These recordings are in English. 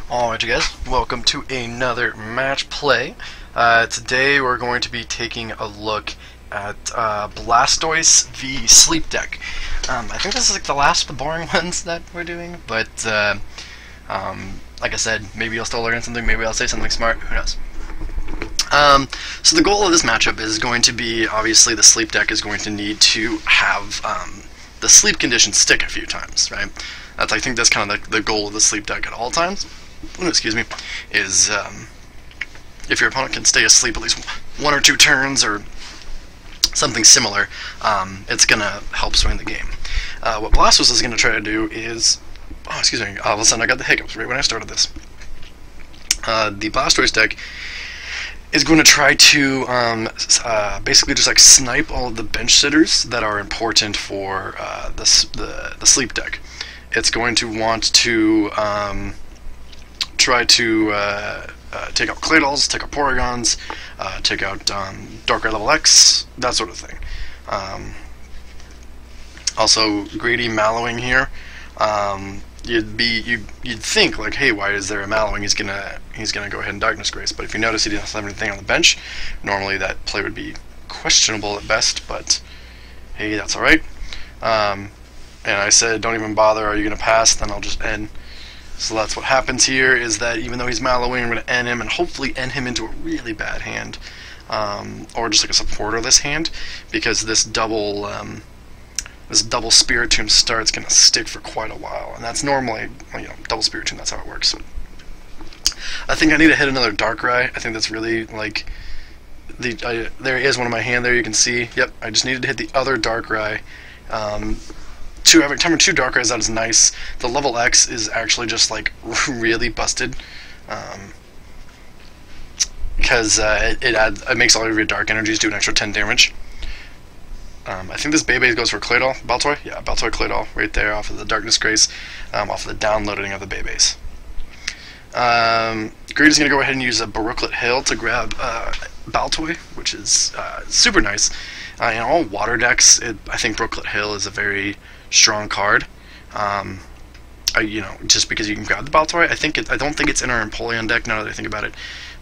Alright you guys, welcome to another match play. Today we're going to be taking a look at Blastoise v Sleep Deck. I think this is like the last of the boring ones that we're doing, but like I said, maybe I'll still learn something, maybe I'll say something smart, who knows. So the goal of this matchup is going to be, obviously the Sleep Deck is going to need to have the sleep condition stick a few times, right? I think that's kind of the goal of the Sleep Deck at all times. Excuse me, is if your opponent can stay asleep at least one or two turns or something similar, it's going to help swing the game. What Blastoise is going to try to do is, all of a sudden I got the hiccups right when I started this. The Blastoise deck is going to try to basically just like snipe all of the bench sitters that are important for the Sleep Deck. It's going to want to try to take out Claydolls, take out Porygons, take out Darkrai level X, that sort of thing. Also, Grady Mallowing here. You'd think like, hey, why is there a Mallowing? He's gonna go ahead and Darkness Grace. But if you notice, he didn't have anything on the bench. Normally, that play would be questionable at best. But hey, that's all right. And I said, don't even bother. Are you gonna pass? Then I'll just end. So that's what happens here, is that even though he's Mallowing, I'm going to end him and hopefully end him into a really bad hand, or just like a supporterless hand, because this double Spiritomb start's going to stick for quite a while, and that's normally, double Spiritomb, that's how it works. I think I need to hit another Darkrai. I think that's really, like, there is one in my hand there, you can see. Yep, I just needed to hit the other Darkrai. Every time 2 Darkrai's out is nice. The level X is actually just like really busted, because it makes all of your dark energies do an extra 10 damage. I think this Beyblade goes for Claydol, Baltoy? Yeah, Baltoy Claydol right there off of the Darkness Grace, off of the downloading of the Beyblades. Grady's going to go ahead and use a Barooklet Hill to grab Baltoy, which is super nice. In all water decks, I think Barooklet Hill is a very strong card. Just because you can grab the Baltoy. I don't think it's in our Empoleon deck now that I think about it,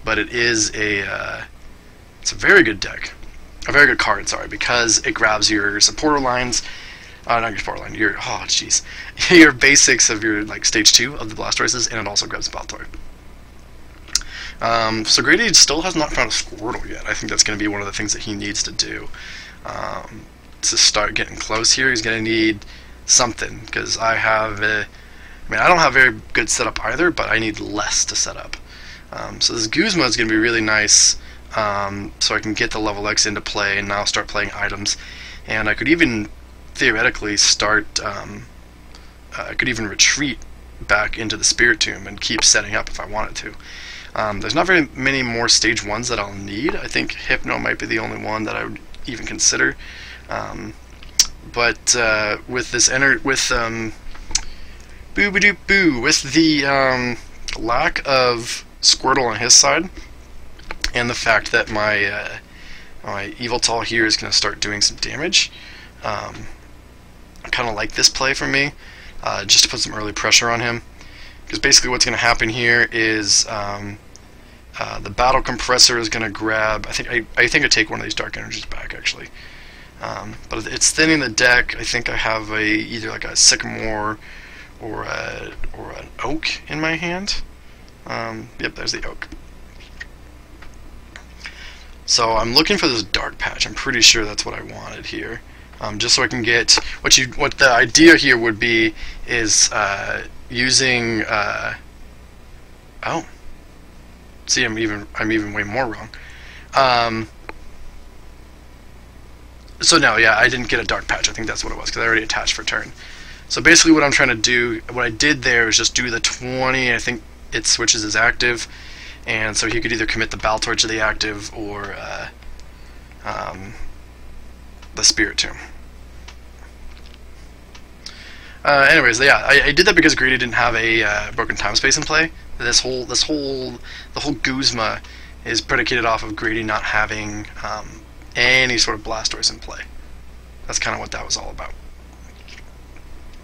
but it is it's a very good deck, a very good card. Sorry, because it grabs your supporter lines, not your supporter line, your basics of your stage 2 of the Blastoises, and it also grabs Baltoy. So Grady still has not found a Squirtle yet. I think that's going to be one of the things that he needs to do. To start getting close here, he's going to need something, because I don't have very good setup either, but I need less to set up. So this Guzma is going to be really nice, so I can get the level X into play and now start playing items. And I could even theoretically start, I could even retreat back into the Spiritomb and keep setting up if I wanted to. There's not very many more stage 1s that I'll need. I think Hypno might be the only one that I would even consider. But with this with the lack of Squirtle on his side, and the fact that my Yveltal here is going to start doing some damage, I kind of like this play for me, just to put some early pressure on him. Because basically what's going to happen here is the Battle Compressor is going to grab. I think I take one of these Dark Energies back, actually. But it's thinning the deck. I think I have either like a Sycamore or an Oak in my hand. Yep, there's the Oak. So I'm looking for this Dark Patch. I'm pretty sure that's what I wanted here. Just so I can get what the idea here would be is using. Oh, see, I'm even way more wrong. So no, yeah, I didn't get a Dark Patch. I think that's what it was, because I already attached for turn. So basically what I'm trying to do, what I did there is just do the 20, I think it switches as active, and so he could either commit the Baltoy to the active or the Spiritomb. Anyways, yeah, I did that because Grady didn't have a Broken Time Space in play. The whole Guzma is predicated off of Grady not having any sort of Blastoise in play. That's kind of what that was all about.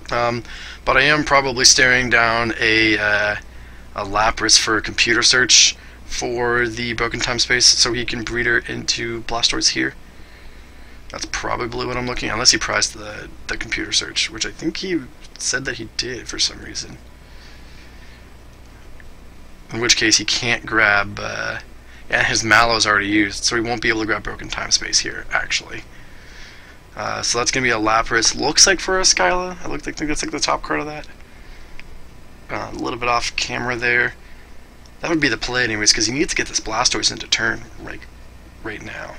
But I am probably staring down a a Lapras for a computer search for the Broken Time Space, so he can breed her into Blastoise here. That's probably what I'm looking at, unless he priced the computer search, which I think he said that he did for some reason. In which case he can't grab, yeah, his Mallow's already used, so he won't be able to grab Broken Time Space here, actually. So that's going to be a Lapras. Looks like for a Skyla. I think that's like the top card of that. A little bit off camera there. That would be the play anyways, because he needs to get this Blastoise into turn right now.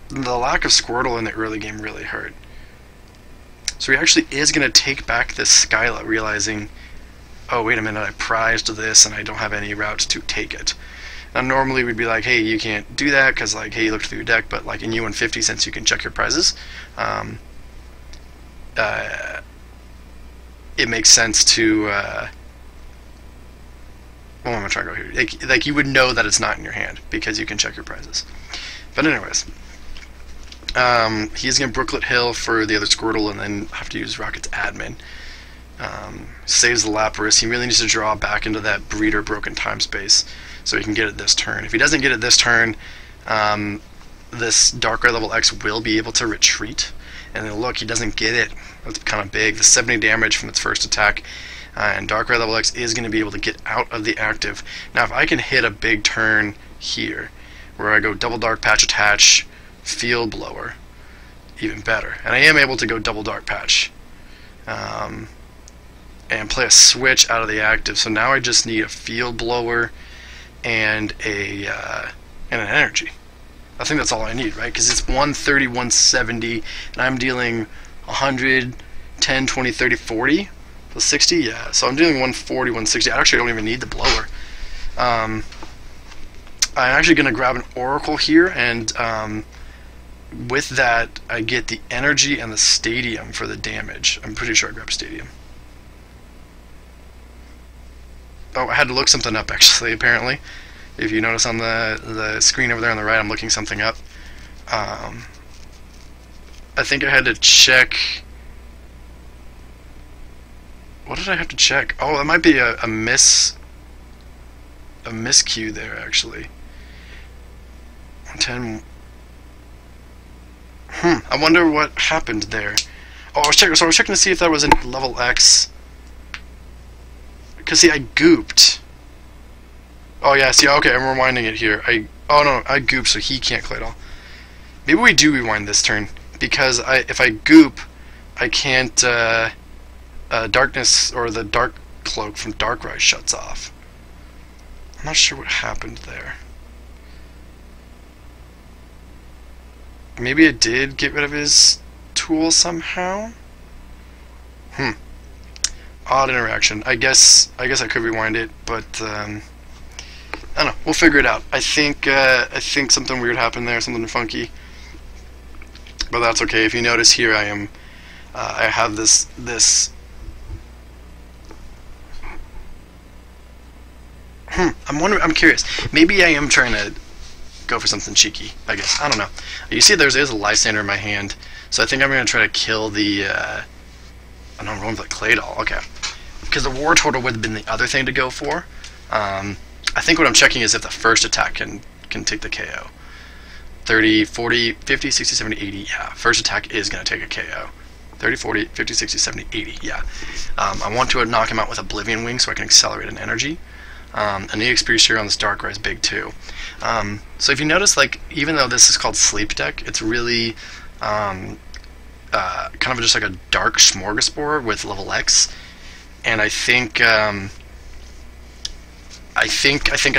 The lack of Squirtle in the early game really hurt. So he actually is going to take back this Skyla, realizing, oh, wait a minute, I prized this and I don't have any routes to take it. Now, normally we'd be like, hey, you can't do that because, like, hey, you looked through your deck, but, like, in U150, since you can check your prizes, it makes sense to, what am I trying to go here? Like, you would know that it's not in your hand because you can check your prizes. But anyways, he's going to Brooklet Hill for the other Squirtle and then have to use Rocket's Admin. Saves the Lapras. He really needs to draw back into that breeder Broken Time Space so he can get it this turn. If he doesn't get it this turn, this Darkrai level X will be able to retreat. And then look, he doesn't get it. That's kind of big. The 70 damage from its first attack. And Darkrai level X is going to be able to get out of the active. Now, if I can hit a big turn here, where I go double Dark Patch attach, Field Blower, even better. And I am able to go double Dark Patch. And play a switch out of the active. So now I just need a Field Blower and an energy. I think that's all I need, right? Because it's 130, 170, and I'm dealing 100, 10, 20, 30, 40 plus 60. Yeah, so I'm dealing 140, 160. I actually don't even need the blower. I'm actually going to grab an Oracle here, and with that, I get the energy and the Stadium for the damage. I'm pretty sure I grabbed Stadium. Oh, I had to look something up, actually, apparently. If you notice on the screen over there on the right, I'm looking something up. I think I had to check... What did I have to check? Oh, that might be a miscue there, actually. 10... I wonder what happened there. Oh, I was checking to see if that was in level X. Because, see, I gooped. Oh, yeah, see, okay, I'm rewinding it here. Oh, no, I gooped, so he can't play at all. Maybe we do rewind this turn, because if I goop, I can't, Darkness, or the Dark Cloak from Darkrai shuts off. I'm not sure what happened there. Maybe it did get rid of his tool somehow? Odd interaction. I guess I could rewind it, but I don't know. We'll figure it out. I think something weird happened there, something funky. But that's okay. If you notice here, I have this. I'm curious. Maybe I am trying to go for something cheeky, I guess. I don't know. You see there's a Lysander in my hand, so I think I'm going to try to kill the... I'm going for the Claydol, okay. Because the War Turtle would have been the other thing to go for. I think what I'm checking is if the first attack can take the KO. 30, 40, 50, 60, 70, 80, yeah. First attack is going to take a KO. 30, 40, 50, 60, 70, 80, yeah. I want to knock him out with Oblivion Wing so I can accelerate an energy. And the EXP share on this Darkrai is big too. So if you notice, like, even though this is called Sleep Deck, it's really kind of just like a dark smorgasbord with level X. And I think I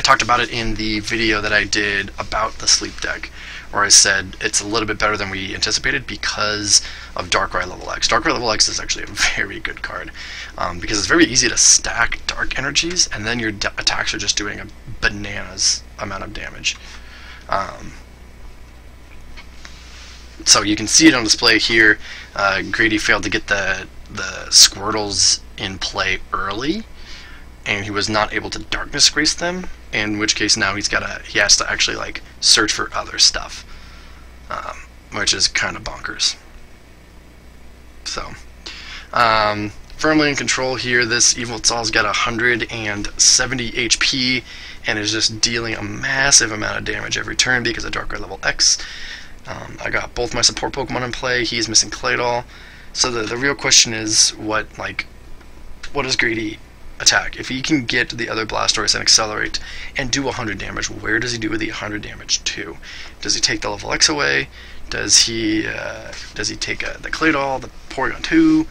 talked about it in the video that I did about the Sleep Deck, where I said it's a little bit better than we anticipated because of Darkrai level X. Darkrai level X is actually a very good card because it's very easy to stack dark energies, and then your attacks are just doing a bananas amount of damage. So you can see it on display here. Grady failed to get the Squirtles in play early, and he was not able to Darkness Grace them, in which case now he has to actually like search for other stuff, which is kind of bonkers. So firmly in control here. This Yveltal's got 170 HP and is just dealing a massive amount of damage every turn because of Dark Red level X. I got both my support Pokemon in play. He's missing Claydol. So the real question is, what does Grady attack? If he can get the other Blastoise and accelerate and do 100 damage, where does he do the 100 damage to? Does he take the level X away? Does he take the Claydol, the Porygon 2?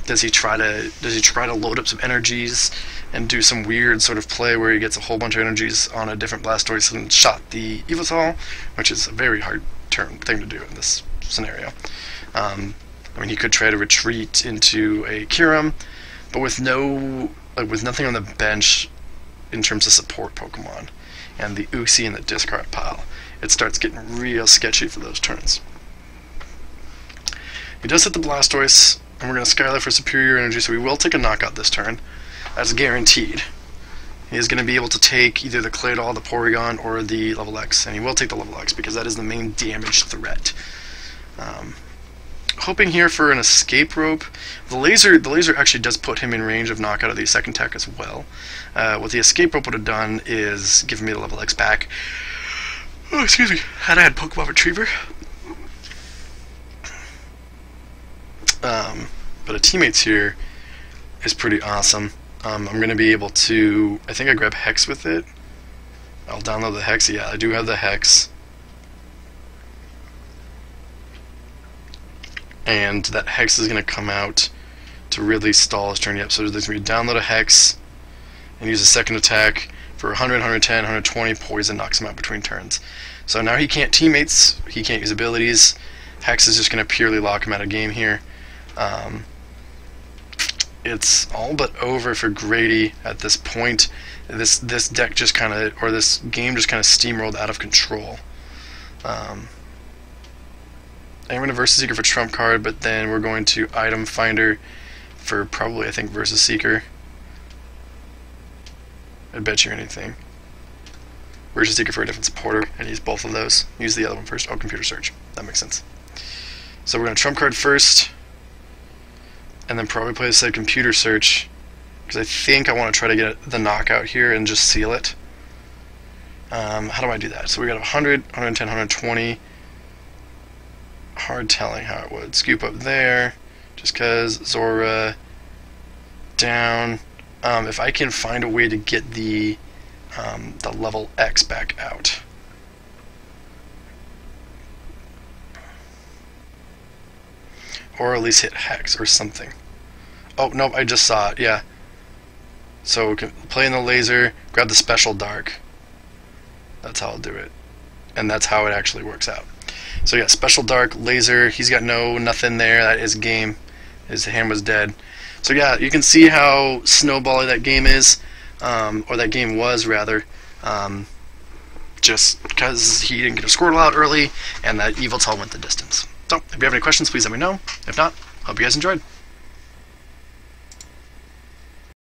Does he try to load up some energies and do some weird sort of play where he gets a whole bunch of energies on a different Blastoise and shot the Yveltal, which is a very hard thing to do in this scenario. I mean, he could try to retreat into a Kyurem, but with nothing on the bench in terms of support Pokemon, and the Uxie in the discard pile, it starts getting real sketchy for those turns. He does hit the Blastoise, and we're going to Skylight for superior energy, so we will take a knockout this turn. That's guaranteed. He is going to be able to take either the Claydol, the Porygon, or the level X, and he will take the level X because that is the main damage threat. Hoping here for an escape rope. The laser actually does put him in range of knockout of the second attack as well. What the escape rope would have done is given me the level X back. Oh, excuse me. Had I had Pokemon Retriever. But a teammates here is pretty awesome. I'm going to be able to, I think I grab Hex with it. I'll download the Hex. Yeah, I do have the Hex. And that Hex is going to come out to really stall his turn. Yep, so there's going to be download a Hex and use a second attack for 100, 110, 120 poison, knocks him out between turns. So now he can't teammates, he can't use abilities. Hex is just going to purely lock him out of game here. It's all but over for Grady at this point. This deck just kind of, or this game just kind of steamrolled out of control. I'm going to Versus Seeker for Trump card, but then we're going to Item Finder for probably, I think, Versus Seeker. I'd bet you anything. Versus Seeker for a different supporter, and use both of those. Use the other one first. Oh, Computer Search. That makes sense. So we're going to Trump card first, and then probably play a set Computer Search, because I think I want to try to get the knockout here and just seal it. How do I do that? So we got 100, 110, 120. Hard telling how it would. Scoop up there, just because Zora down. If I can find a way to get the level X back out. Or at least hit Hex or something. Oh, nope, I just saw it, yeah. So we can play in the laser, grab the special dark. That's how I'll do it. And that's how it actually works out. So yeah, special dark, laser, he's got nothing there, that is game. His hand was dead. So yeah, you can see how snowbally that game is, or that game was rather, just because he didn't get a Squirtle out early, and that Yveltal went the distance. So, if you have any questions, please let me know. If not, hope you guys enjoyed.